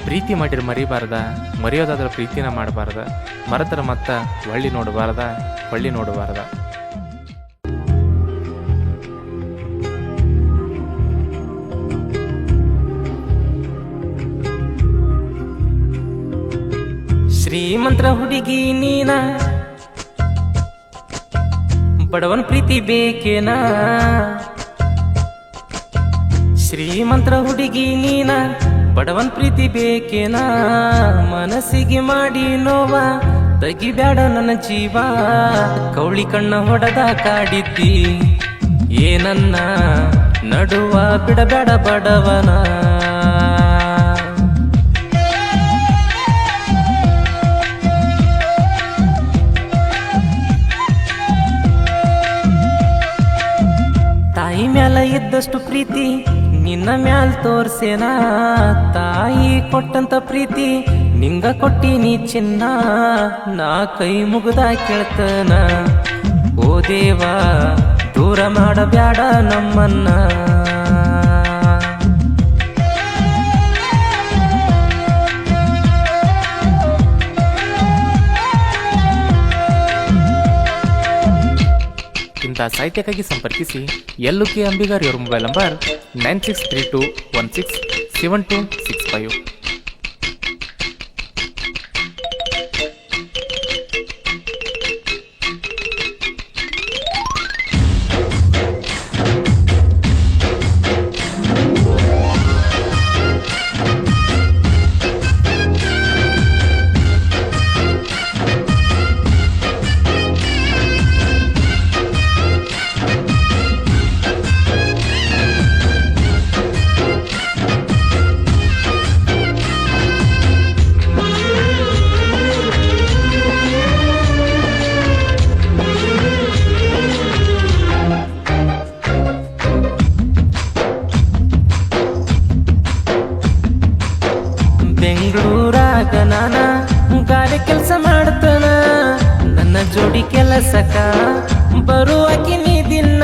ಪ್ರೀತಿ ಮಾಡಿದ್ರೆ ಮರಿಬಾರ್ದ, ಮರೆಯೋದಾದ್ರೆ ಪ್ರೀತಿನ ಮಾಡಬಾರ್ದ, ಮರೆತರ ಮತ್ತ ಹೊಳ್ಳಿ ನೋಡಬಾರ್ದ, ಹೊಳ್ಳಿ ನೋಡಬಾರ್ದ. ಶ್ರೀಮಂತರ ಹುಡುಗಿ ನೀನ, ಬಡವನ್ ಪ್ರೀತಿ ಬೇಕೇನಾ? ಶ್ರೀಮಂತರ ಹುಡುಗಿ ನೀನ, ಬಡವನ್ ಪ್ರೀತಿ ಬೇಕೇನಾ? ಮನಸ್ಸಿಗೆ ಮಾಡಿ ನೋವ ತೆಗಿಬ್ಯಾಡ ನನ್ನ ಜೀವ, ಕೌಳಿ ಕಣ್ಣ ಹೊಡೆದ ಕಾಡಿದ್ದಿ ಏನನ್ನ ನಡುವ ಬಿಡಬೇಡ ಬಡವನ. ತಾಯಿ ಮ್ಯಾಲ ಇದ್ದಷ್ಟು ಪ್ರೀತಿ ನಿನ್ನ ಮ್ಯಾಲ್ ತೋರ್ಸೇನ, ತಾಯಿ ಕೊಟ್ಟಂತ ಪ್ರೀತಿ ನಿಂಗ ಕೊಟ್ಟಿನಿ ಚಿನ್ನ, ನಾ ಕೈ ಮುಗ್ದ ಕೇಳ್ತನ ಓ ದೇವ, ದೂರ ಮಾಡಬ್ಯಾಡ ನಮ್ಮನ್ನ. ಇಂಥ ಸಾಹಿತ್ಯಕ್ಕಾಗಿ ಸಂಪರ್ಕಿಸಿ LK ಅಂಬಿಗಾರ್. ಇವರ ಮೊಬೈಲ್ ನಂಬರ್ 9632167265. ಬೆಂಗಳೂರಾಗ ನಾನ ಗಾಡಿ ಕೆಲಸ ಮಾಡ್ತಾನ, ನನ್ನ ಜೋಡಿ ಕೆಲಸಕ್ಕ ಬರುವಾಕಿ ನೀ ದಿನ,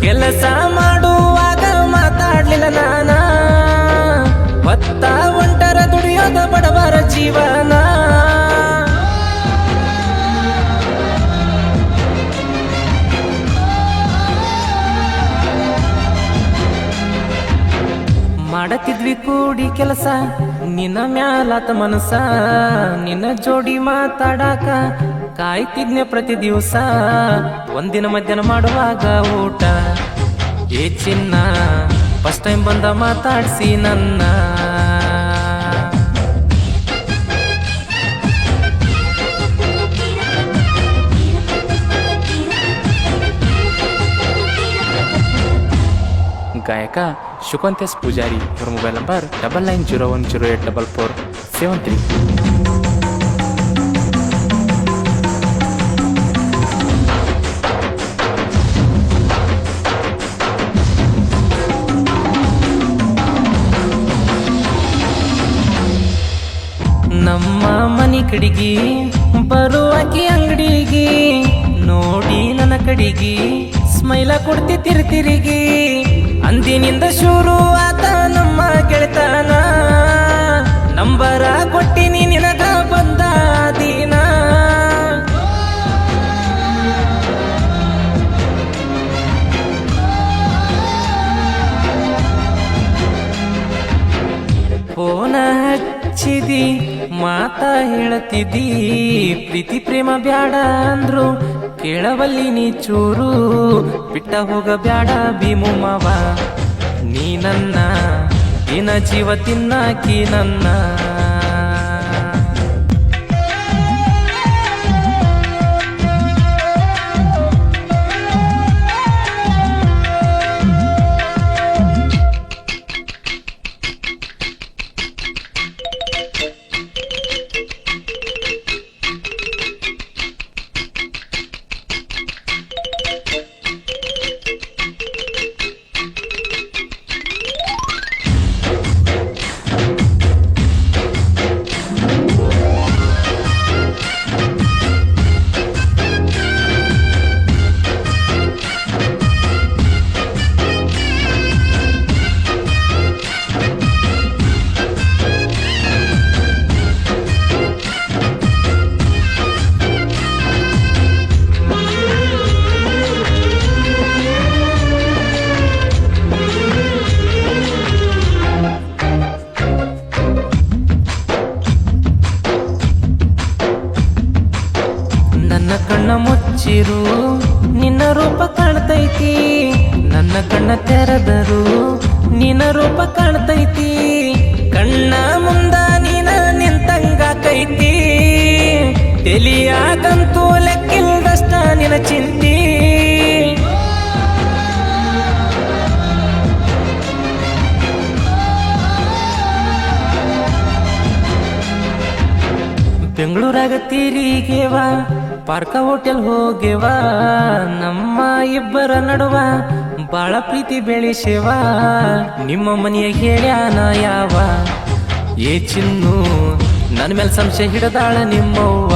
ಕೆಲಸ ಮಾಡುವಾಗ ಮಾತಾಡ್ಲಿಲ್ಲ ನಾನ, ಹೊತ್ತ ಒಂಟರ ದುಡಿಯೋದ ಬಡವರ ಜೀವನ. ಮಾಡತಿದ್ವಿ ಕೂಡಿ ಕೆಲಸ ನಿನ್ನ ಮ್ಯಾಲಾತ ಮನಸ, ನಿನ್ನ ಜೋಡಿ ಮಾತಾಡಾಕ ಕಾಯ್ತಿದ್ನೆ ಪ್ರತಿ ದಿವಸ, ಒಂದಿನ ಮಧ್ಯಾಹ್ನ ಮಾಡುವಾಗ ಊಟ ಏ ಚಿನ್ನ, ಫಸ್ಟ್ ಟೈಮ್ ಬಂದ ಮಾತಾಡ್ಸಿ ನನ್ನ. ಗಾಯಕ ಶುಕಂತೇಶ್ ಪೂಜಾರಿ. ಇವರ ಮೊಬೈಲ್ ನಂಬರ್ 9901084473. ನಮ್ಮ ಮನಿ ಕಡಿಗಿ ಬರುವಾಕಿ ಅಂಗಡಿಗಿ, ನೋಡಿ ನನ್ನ ಕಡಿಗಿ ಸ್ಮೈಲ ಕೊಡ್ತಿ ತಿರುಗಿ, ಅಂದಿನಿಂದ ಶುರು ಆತ ನಮ್ಮ ಗೆಳೆತನ, ನಂಬರ ಕೊಟ್ಟಿನಿ ನಿನಗ ಬಂದ ದಿನ. ಫೋನ ಹಚ್ಚಿದಿ ಮಾತಾ ಹೇಳ್ತಿದ್ದಿ, ಪ್ರೀತಿ ಪ್ರೇಮ ಬ್ಯಾಡ ಅಂದ್ರು ಕೇಳವಲ್ಲಿ ನೀ ಚೂರು, ಬಿಟ್ಟ ಹೋಗ ಬ್ಯಾಡ ಭೀಮು ಮಾವ, ನೀ ನನ್ನ ದಿನ ಜೀವ ತಿನ್ನಾಕಿ ನನ್ನ. ಕಣ್ಣ ಮುಚ್ಚಿರು ನಿನ್ನ ರೂಪ ಕಾಣ್ತೈತಿ, ನನ್ನ ಕಣ್ಣ ತೆರೆದರು ನಿನ್ನ ರೂಪ ಕಾಣ್ತೈತಿ, ಕಣ್ಣ ಮುಂದ ನೀನ ನಿಂತಂಗಾಕೈತಿ, ತೆಲಿಯಾಗಂತೂ ಲೆಕ್ಕಿಲ್ದಷ್ಟ ನಿನ ಚಿಂತಿ. ಬೆಂಗಳೂರಾಗ ತೀರಿಗೆವ ಪಾರ್ಕ ಹೋಟೆಲ್ ಹೋಗೆವ, ನಮ್ಮ ಇಬ್ಬರ ನಡುವ ಬಾಳ ಪ್ರೀತಿ ಬೆಳೆಸೇವ, ನಿಮ್ಮ ಮನೆಯ ಹೇಳ್ಯಾನ ಯಾವ ಏ ಚಿನ್ನು ನನ್ನ ಮೇಲೆ ಸಂಶಯ ಹಿಡದಾಳ ನಿಮ್ಮವ್ವ.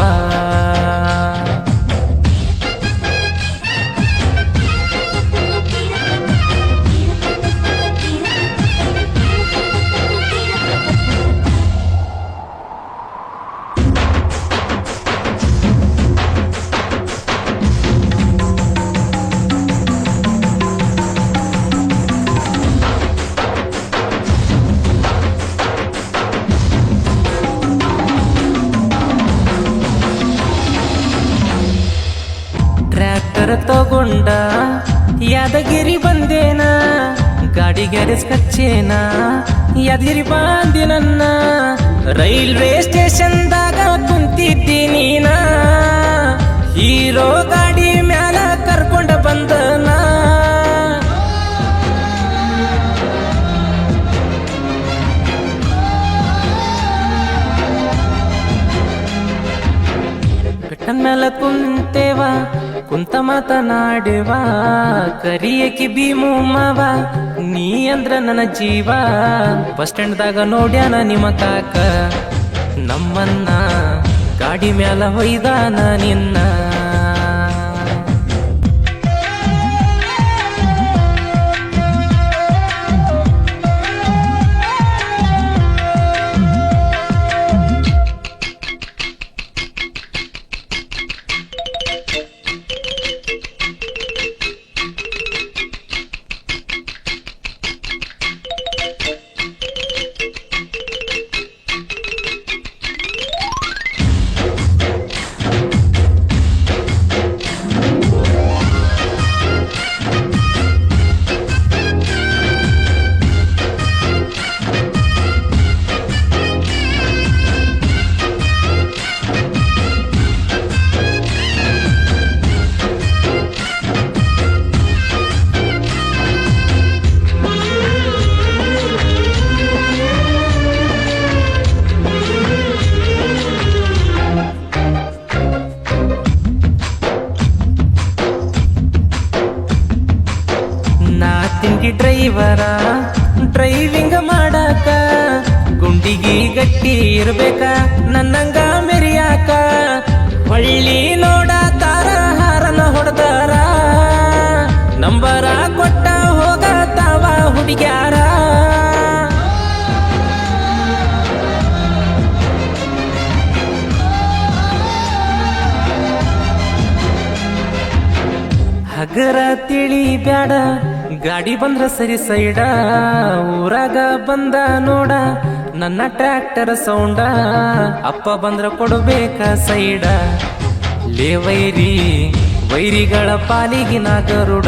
ಟ್ರ್ಯಾಕ್ಟರ್ ತಗೊಂಡ ಯಾದಗಿರಿ ಬಂದೇನ, ಗಾಡಿ ಗ್ಯಾರೇಜ್ ಕಚ್ಚೇನ ಯಾದಗಿರಿ ಬಂದಿ ನನ್ನ, ರೈಲ್ವೆ ಸ್ಟೇಷನ್ದಾಗ ಕುಂತಿದ್ದಿ ನೀನ, ಹೀರೋ ಗಾಡಿ ಮ್ಯಾಲ ಕರ್ಕೊಂಡ ಬಂದನ. ಬೆಟ್ಟದ ಮ್ಯಾಲ ಕುಂತೇವ ಕುಂತ ಮಾತನಾಡೆವ, ಕರಿಯಕಿ ಭೀಮು ಮಾವ ನೀ ಅಂದ್ರ ನನ್ನ ಜೀವ, ಬಸ್ ಸ್ಟ್ಯಾಂಡ್ದಾಗ ನೋಡ್ಯಾನ ನಿಮ್ಮ ಕಾಕ ನಮ್ಮನ್ನ, ಗಾಡಿ ಮ್ಯಾಲ ಹೊಯ್ದಾನ ನಿನ್ನ. ಡ್ರೈವರ ಡ್ರೈವಿಂಗ್ ಮಾಡಾಕ, ಗುಂಡಿಗಿ ಗಟ್ಟಿ ಇರ್ಬೇಕ ನನ್ನಂಗ ಮೆರಿಯಾಕ, ಹೊಳ್ಳಿ ನೋಡತಾರ ಹಾರನ ಹೊಡೆದಾರ, ನಂಬರ ಕೊಟ್ಟ ಹೋಗತಾವ ಹುಡುಗ್ಯಾರ. ಹಗರ ತಿಳಿ ಬ್ಯಾಡ ಗಾಡಿ ಬಂದ್ರ ಸರಿ ಸೈಡ, ಊರಾಗ ಬಂದ ನೋಡ ನನ್ನ ಟ್ರ್ಯಾಕ್ಟರ್ ಸೌಂಡ, ಅಪ್ಪ ಬಂದ್ರ ಕೊಡಬೇಕ ಸೈಡ, ಲೇ ವೈರಿ ವೈರಿಗಳ ಪಾಲಿಗಿನ ಗರುಡ.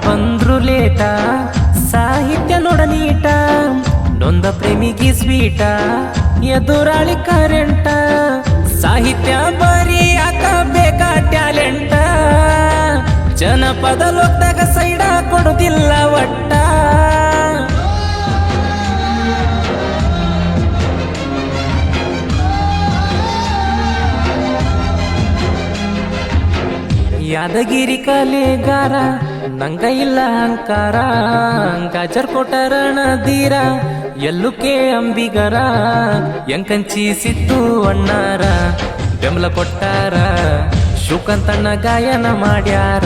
ಬಂದ್ರು ಲೇಟ ಸಾಹಿತ್ಯ ನೋಡನೀಟ, ನೊಂದ ಪ್ರೇಮಿಗಿ ಸ್ವೀಟ ಎದುರಾಳಿ ಕರೆಂಟ, ಸಾಹಿತ್ಯ ಬರೀ ಹಾಕಬೇಕ ಟ್ಯಾಲೆಂಟ, ಜನಪದ ಲೋಕದಾಗ ಸೈಡ ಕೊಡುದಿಲ್ಲ ಒಟ್ಟ. ಯಾದಗಿರಿ ಕಲೆಗಾರ ನಂಗ ಇಲ್ಲ ಅಹಂಕಾರ, ಗಾಜರ್ ಕೊಟ್ಟರಣ ಧೀರ ಎಲ್ಲುಕೆ ಅಂಬಿಗರ, ಎಂಕಂಚಿ ಸಿದ್ದು ಅಣ್ಣಾರ ಬೆಂಬಲ ಕೊಟ್ಟಾರ ಶಿವಕಂತಣ್ಣ ಗಾಯನ ಮಾಡ್ಯಾರ